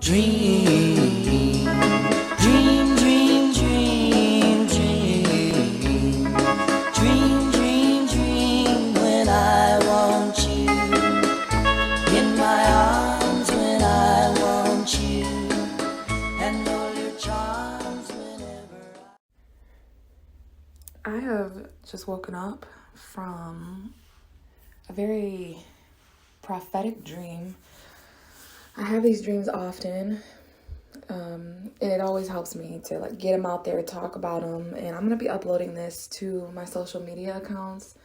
Dream, dream, dream, dream, dream. Dream, dream, dream when I want you. In my arms when I want you. And all your charms whenever I have just woken up from a very prophetic dream. I have these dreams often, and it always helps me to get them out there, talk about them, and I'm going to be uploading this to my social media accounts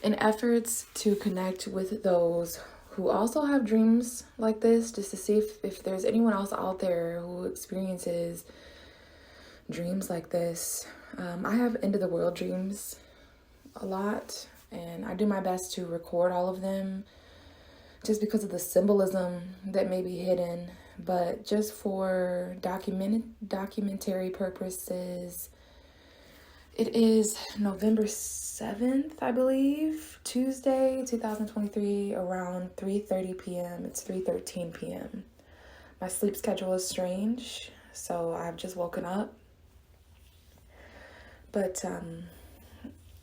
in efforts to connect with those who also have dreams like this, just to see if there's anyone else out there who experiences dreams like this. I have end of the world dreams a lot, and I do my best to record all of them just because of the symbolism that may be hidden, but just for documentary purposes. It is November 7th, I believe, Tuesday, 2023, around 3:30 p.m. It's 3:13 p.m. My sleep schedule is strange, so I've just woken up. But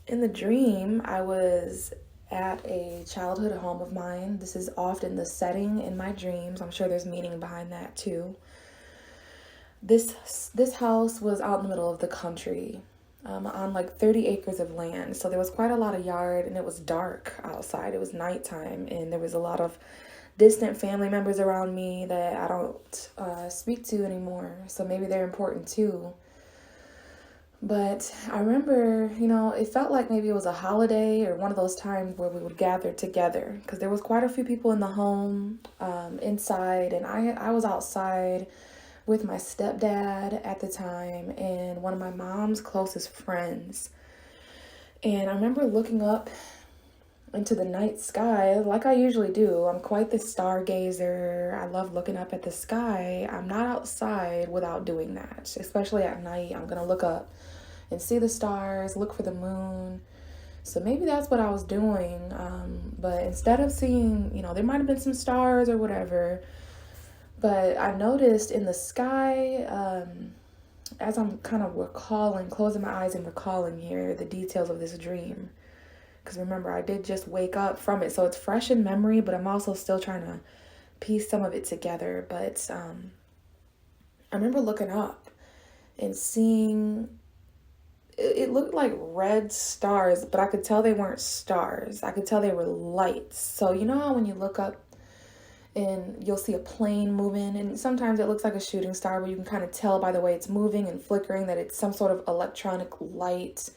in the dream, I was at a childhood home of mine. This is often the setting in my dreams. I'm sure there's meaning behind that too. This house was out in the middle of the country, on 30 acres of land. So there was quite a lot of yard, and it was dark outside. It was nighttime, and there was a lot of distant family members around me that I don't speak to anymore. So maybe they're important too. But I remember, it felt like maybe it was a holiday or one of those times where we would gather together, because there was quite a few people in the home, inside, and I was outside with my stepdad at the time and one of my mom's closest friends. And I remember looking up into the night sky like I usually do. I'm quite the stargazer. I love looking up at the sky. I'm not outside without doing that, especially at night. I'm gonna look up and see the stars, look for the moon. So maybe that's what I was doing. But instead of seeing, there might have been some stars or whatever, but I noticed in the sky, as I'm kind of closing my eyes and recalling here the details of this dream. Because remember, I did just wake up from it, so it's fresh in memory, but I'm also still trying to piece some of it together. But I remember looking up and seeing, it looked like red stars, but I could tell they weren't stars. I could tell they were lights. So you know how when you look up and you'll see a plane moving, and sometimes it looks like a shooting star, but you can kind of tell by the way it's moving and flickering that it's some sort of electronic light.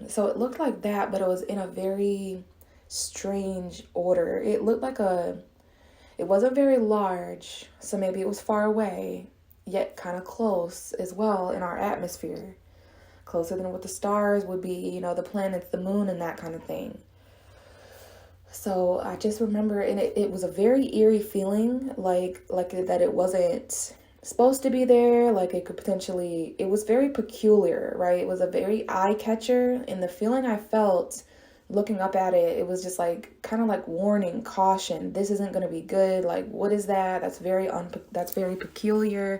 So it looked like that, but it was in a very strange order. It looked like it wasn't very large, so maybe it was far away, yet kind of close as well in our atmosphere. Closer than what the stars would be, the planets, the moon, and that kind of thing. So I just remember, and it was a very eerie feeling, like that it wasn't supposed to be there, like it could potentially, it was very peculiar, right? It was a very eye catcher, and the feeling I felt looking up at it, it was just kind of like warning, caution, this isn't going to be good. Like, what is that? That's very peculiar.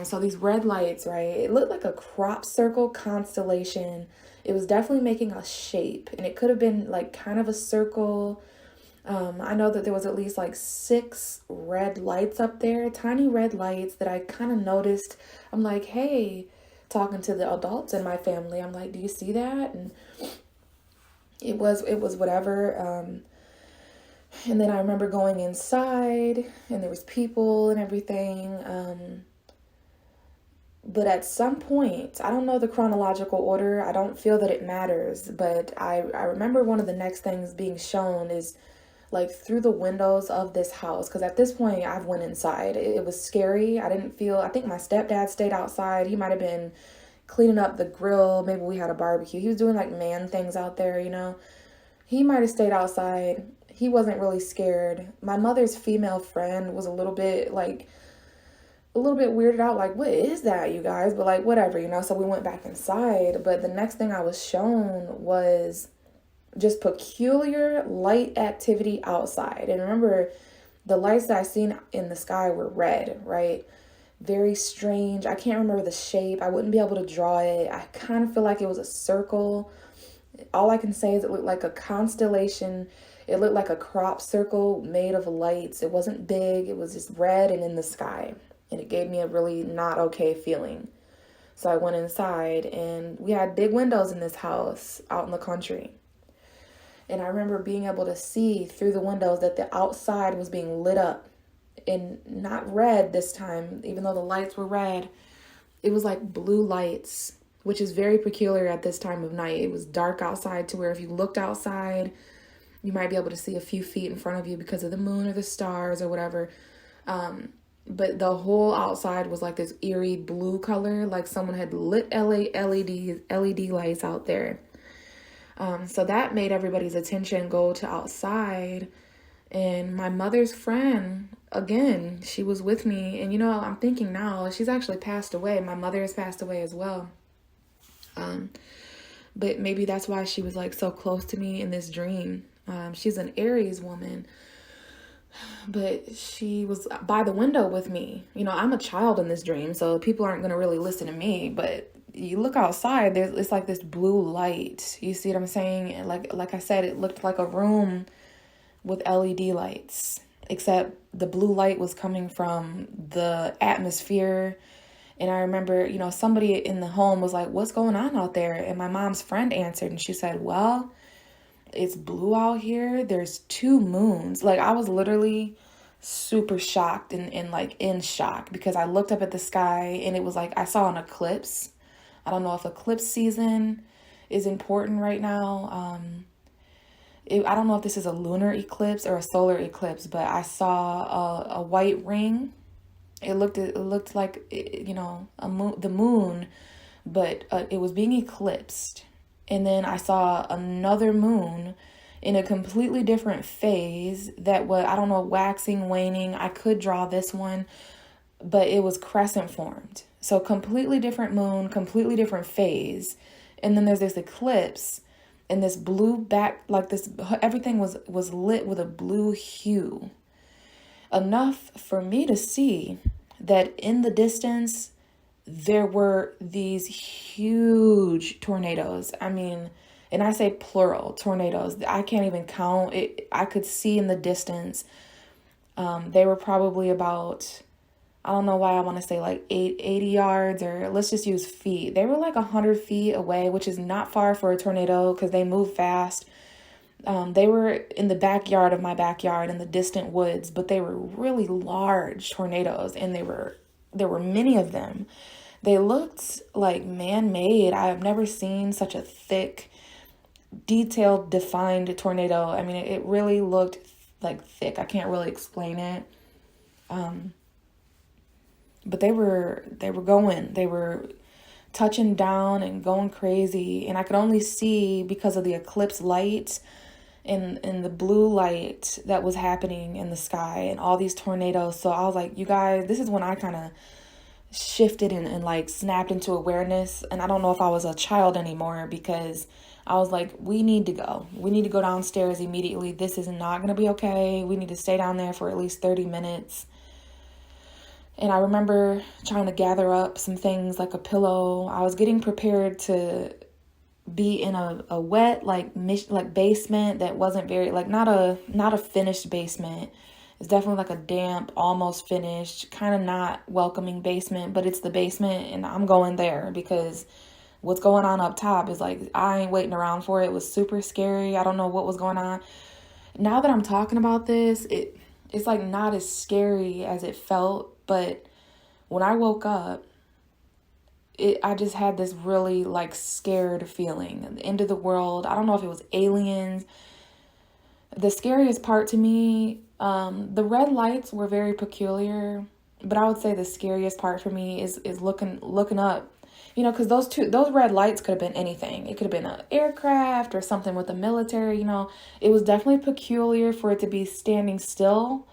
So these red lights, right? It looked like a crop circle constellation. It was definitely making a shape, and it could have been kind of a circle. I know that there was at least 6 red lights up there, tiny red lights that I kind of noticed. I'm like, hey, talking to the adults in my family, I'm like, do you see that? And it was whatever. And then I remember going inside, and there was people and everything. But at some point, I don't know the chronological order. I don't feel that it matters. But I remember one of the next things being shown is through the windows of this house. Because at this point, I've went inside. It was scary. I think my stepdad stayed outside. He might have been cleaning up the grill. Maybe we had a barbecue. He was doing man things out there, He might have stayed outside. He wasn't really scared. My mother's female friend was a little bit weirded out, what is that, you guys? But whatever, so we went back inside. But the next thing I was shown was just peculiar light activity outside. And remember, The lights that I seen in the sky were red, right? Very strange. I can't remember the shape. I wouldn't be able to draw it. I kind of feel like it was a circle. All I can say is it looked like a constellation. It looked like a crop circle made of lights. It wasn't big. It was just red and in the sky. And it gave me a really not okay feeling. So I went inside, and we had big windows in this house out in the country. And I remember being able to see through the windows that the outside was being lit up. And not red this time, even though the lights were red. It was like blue lights, which is very peculiar at this time of night. It was dark outside to where if you looked outside, you might be able to see a few feet in front of you because of the moon or the stars or whatever. But the whole outside was like this eerie blue color, like someone had lit LED lights out there. So that made everybody's attention go to outside. And my mother's friend, again, she was with me. And I'm thinking now, she's actually passed away. My mother has passed away as well. But maybe that's why she was like so close to me in this dream. She's an Aries woman. But she was by the window with me. I'm a child in this dream, so people aren't going to really listen to me. But you look outside, it's like this blue light. You see what I'm saying? And like I said, it looked like a room with LED lights. Except the blue light was coming from the atmosphere. And I remember, somebody in the home was like, "What's going on out there?" And my mom's friend answered, and she said, "Well, it's blue out here. There's 2 moons." Like, I was literally super shocked and like in shock because I looked up at the sky and it was like I saw an eclipse. I don't know if eclipse season is important right now. I don't know if this is a lunar eclipse or a solar eclipse, but I saw a white ring. It looked like, the moon, but it was being eclipsed. And then I saw another moon in a completely different phase that was, I don't know, waxing, waning. I could draw this one, but it was crescent formed. So completely different moon, completely different phase. And then there's this eclipse and this blue back, like this, everything was lit with a blue hue. Enough for me to see that in the distance, there were these huge tornadoes. I mean, and I say plural tornadoes. I can't even count it. I could see in the distance. They were probably about, I don't know why I want to say like 80 yards, or let's just use feet. They were like 100 feet away, which is not far for a tornado because they move fast. They were in the backyard of my backyard in the distant woods, but they were really large tornadoes, and there were many of them. They looked like man-made. I have never seen such a thick, detailed, defined tornado. I mean, it really looked like thick. I can't really explain it. But they were touching down and going crazy, and I could only see because of the eclipse light and the blue light that was happening in the sky and all these tornadoes. So I was like, you guys, this is when I kind of shifted and like snapped into awareness. And I don't know if I was a child anymore, because I was like, we need to go downstairs immediately. This is not going to be okay. We need to stay down there for at least 30 minutes. And I remember trying to gather up some things like a pillow. I was getting prepared to be in a wet like basement that wasn't very like not a finished basement. It's definitely like a damp, almost finished, kind of not welcoming basement, but it's the basement, and I'm going there because what's going on up top is like, I ain't waiting around for it. It was super scary. I don't know what was going on. Now that I'm talking about this, it's like not as scary as it felt, but when I woke up, I just had this really like scared feeling. The end of the world. I don't know if it was aliens. The scariest part to me, the red lights were very peculiar, but I would say the scariest part for me is looking up, because those red lights could have been anything. It could have been an aircraft or something with the military. It was definitely peculiar for it to be standing still.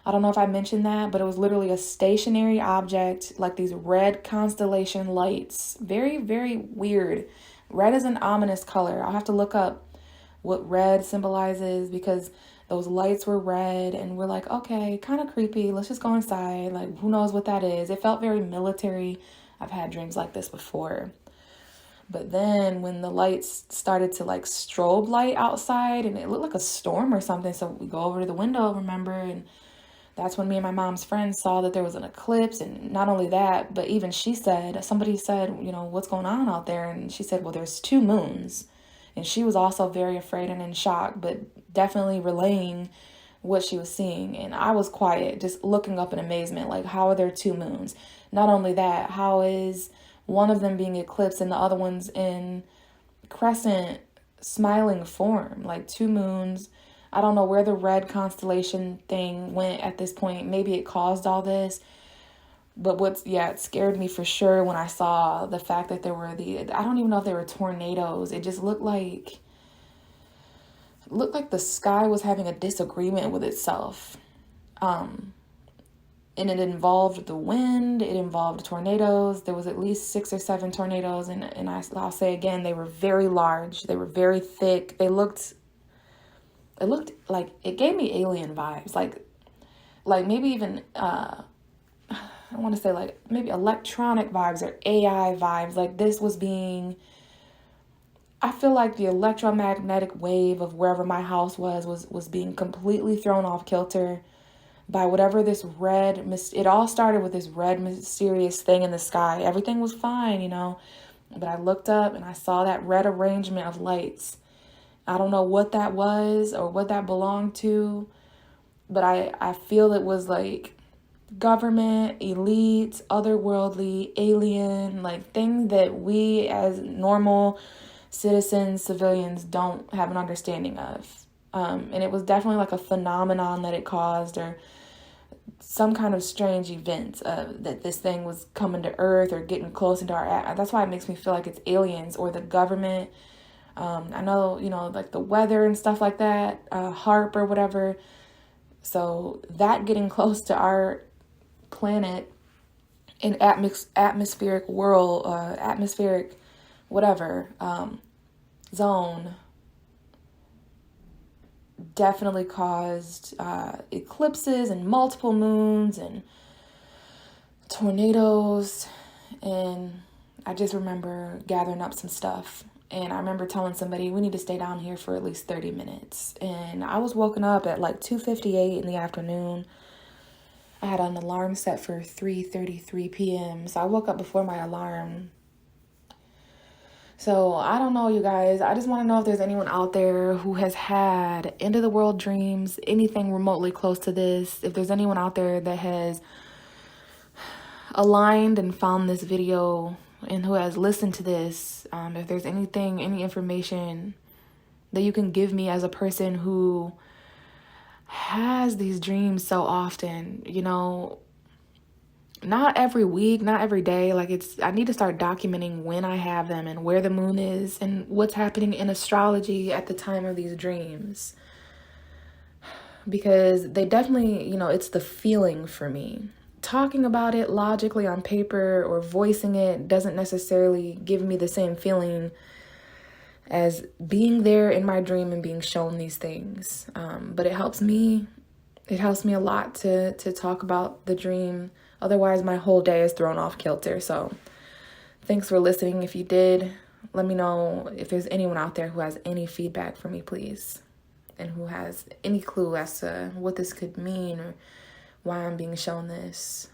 I don't know if I mentioned that, but it was literally a stationary object, like these red constellation lights. Very, very weird. Red is an ominous color. I'll have to look up what red symbolizes, because Those lights were red, and we're like, okay, kind of creepy. Let's just go inside. Like, who knows what that is? It felt very military. I've had dreams like this before. But then when the lights started to like strobe light outside, and it looked like a storm or something, so we go over to the window, remember, and that's when me and my mom's friends saw that there was an eclipse. And not only that, but even somebody said, what's going on out there? And she said, well, there's 2 moons. And she was also very afraid and in shock, but definitely relaying what she was seeing. And I was quiet, just looking up in amazement, like, how are there 2 moons? Not only that, how is one of them being eclipsed and the other one's in crescent smiling form? Like 2 moons. I don't know where the red constellation thing went at this point. Maybe it caused all this. But it scared me for sure when I saw the fact that there were I don't even know if they were tornadoes. It just looked like the sky was having a disagreement with itself. And it involved the wind, it involved tornadoes. There was at least 6 or 7 tornadoes, and I'll say again, they were very large, they were very thick. It looked like, it gave me alien vibes, like maybe even I want to say like maybe electronic vibes or AI vibes. Like this was I feel like the electromagnetic wave of wherever my house was being completely thrown off kilter by whatever this it all started with this red mysterious thing in the sky. Everything was fine, but I looked up and I saw that red arrangement of lights. I don't know what that was or what that belonged to, but I feel it was like government, elite, otherworldly, alien, like things that we as normal citizens, civilians don't have an understanding of. And it was definitely like a phenomenon that it caused, or some kind of strange event that this thing was coming to Earth or getting close into our. That's why it makes me feel like it's aliens or the government. I know, like the weather and stuff like that, HARP or whatever. So that getting close to our planet in atmospheric world, atmospheric whatever zone definitely caused eclipses and multiple moons and tornadoes. And I just remember gathering up some stuff, and I remember telling somebody we need to stay down here for at least 30 minutes. And I was woken up at like 2:58 in the afternoon. I had an alarm set for 3:33 p.m. So I woke up before my alarm. So I don't know, you guys. I just want to know if there's anyone out there who has had end of the world dreams, anything remotely close to this. If there's anyone out there that has aligned and found this video and who has listened to this, if there's any information that you can give me as a person who has these dreams so often, not every week, not every day. Like I need to start documenting when I have them and where the moon is and what's happening in astrology at the time of these dreams. Because they definitely, it's the feeling for me. Talking about it logically on paper or voicing it doesn't necessarily give me the same feeling as being there in my dream and being shown these things. But it helps me a lot to talk about the dream. Otherwise, my whole day is thrown off kilter. So thanks for listening. If you did, let me know if there's anyone out there who has any feedback for me, please. And who has any clue as to what this could mean or why I'm being shown this.